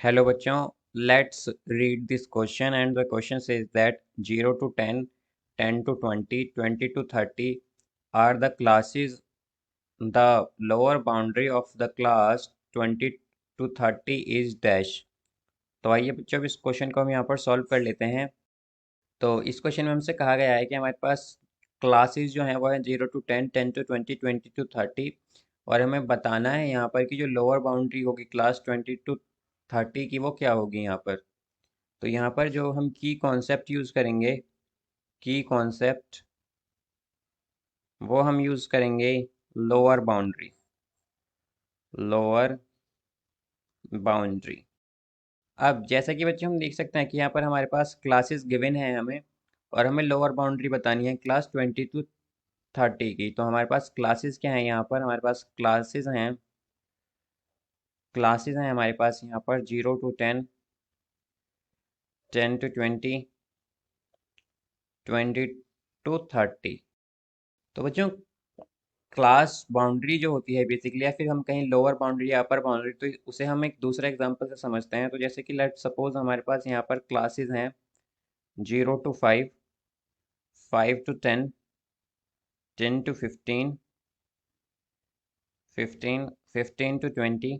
Hello बच्चों, let's read this question and the question says that 0 to 10, 10 to 20, 20 to 30 are the classes. The lower boundary of the class 20 to 30 is dash. तो आइए बच्चों, अब इस question को हम यहाँ पर सॉल्व कर लेते हैं। तो इस क्वेश्चन में हमसे कहा गया है कि हमारे पास क्लासेस जो हैं वो है 0 to 10, 10 to 20, 20 to 30, और हमें बताना है यहाँ पर कि जो लोअर बाउंड्री होगी क्लास 20 to 30 की वो क्या होगी यहाँ पर। तो यहाँ पर जो हम की कॉन्सेप्ट यूज़ करेंगे, की कॉन्सेप्ट वो हम यूज़ करेंगे लोअर बाउंड्री, लोअर बाउंड्री। अब जैसा कि बच्चे हम देख सकते हैं कि यहाँ पर हमारे पास क्लासेस गिवन है हमें, और हमें लोअर बाउंड्री बतानी है क्लास 20 to 30 की। तो हमारे पास क्लासेस क्या हैं, यहाँ पर हमारे पास क्लासेस हैं हमारे पास यहाँ पर 0 to 10, 10 to 20, 20 to 30। तो बच्चों क्लास बाउंड्री जो होती है बेसिकली, या फिर हम कहीं लोअर बाउंड्री या अपर बाउंड्री, तो उसे हम एक दूसरे एग्जांपल से समझते हैं। तो जैसे कि लेट सपोज हमारे पास यहाँ पर क्लासेस हैं 0 to 5, 5 to 10, 10 to 15, 15 to 20,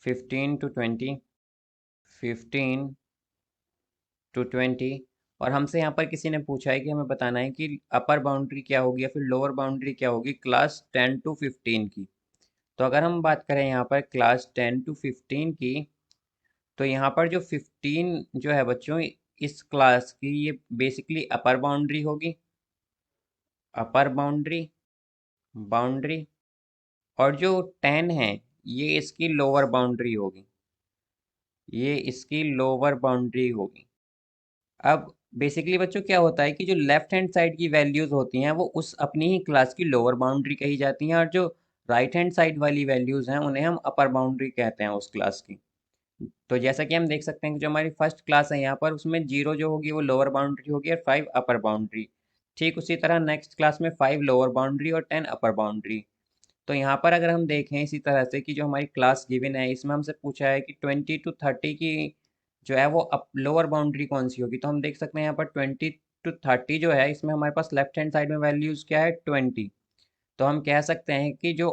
15 to 20, 15 to 20। और हमसे यहाँ पर किसी ने पूछा है कि हमें बताना है कि अपर बाउंड्री क्या होगी या फिर लोअर बाउंड्री क्या होगी क्लास 10 to 15 की। तो अगर हम बात करें यहाँ पर क्लास 10 to 15 की, तो यहाँ पर जो 15 जो है बच्चों, इस क्लास की ये बेसिकली अपर बाउंड्री होगी, अपर बाउंड्री बाउंड्री। और जो 10 है ये इसकी लोअर बाउंड्री होगी, ये इसकी लोअर बाउंड्री होगी। अब बेसिकली बच्चों क्या होता है कि जो लेफ्ट हैंड साइड की वैल्यूज होती हैं वो उस अपनी ही क्लास की लोअर बाउंड्री कही जाती हैं, और जो राइट हैंड साइड वाली वैल्यूज हैं उन्हें हम अपर बाउंड्री कहते हैं उस क्लास की। तो जैसा कि हम देख सकते हैं कि जो हमारी फर्स्ट क्लास है यहाँ पर, उसमें 0 जो होगी वो लोअर बाउंड्री होगी और 5 अपर बाउंड्री। ठीक उसी तरह नेक्स्ट क्लास में 5 लोअर बाउंड्री और 10 अपर बाउंड्री। तो यहाँ पर अगर हम देखें इसी तरह से कि जो हमारी क्लास गिवन है इसमें हमसे पूछा है कि 20 to 30 की जो है वो अप लोअर बाउंड्री कौन सी होगी। तो हम देख सकते हैं यहाँ पर 20 to 30 जो है इसमें हमारे पास लेफ्ट हैंड साइड में वैल्यूज क्या है 20। तो हम कह सकते हैं कि जो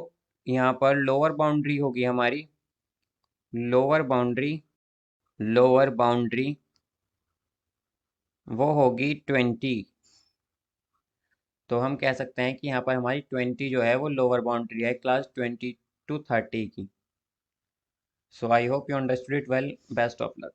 यहाँ पर लोअर बाउंड्री होगी हमारी, लोअर बाउंड्री, लोअर बाउंड्री वो होगी 20। तो हम कह सकते हैं कि यहाँ पर हमारी 20 जो है वो लोअर बाउंड्री है क्लास 20 to 30 की। So I hope you understood it well. Best of luck.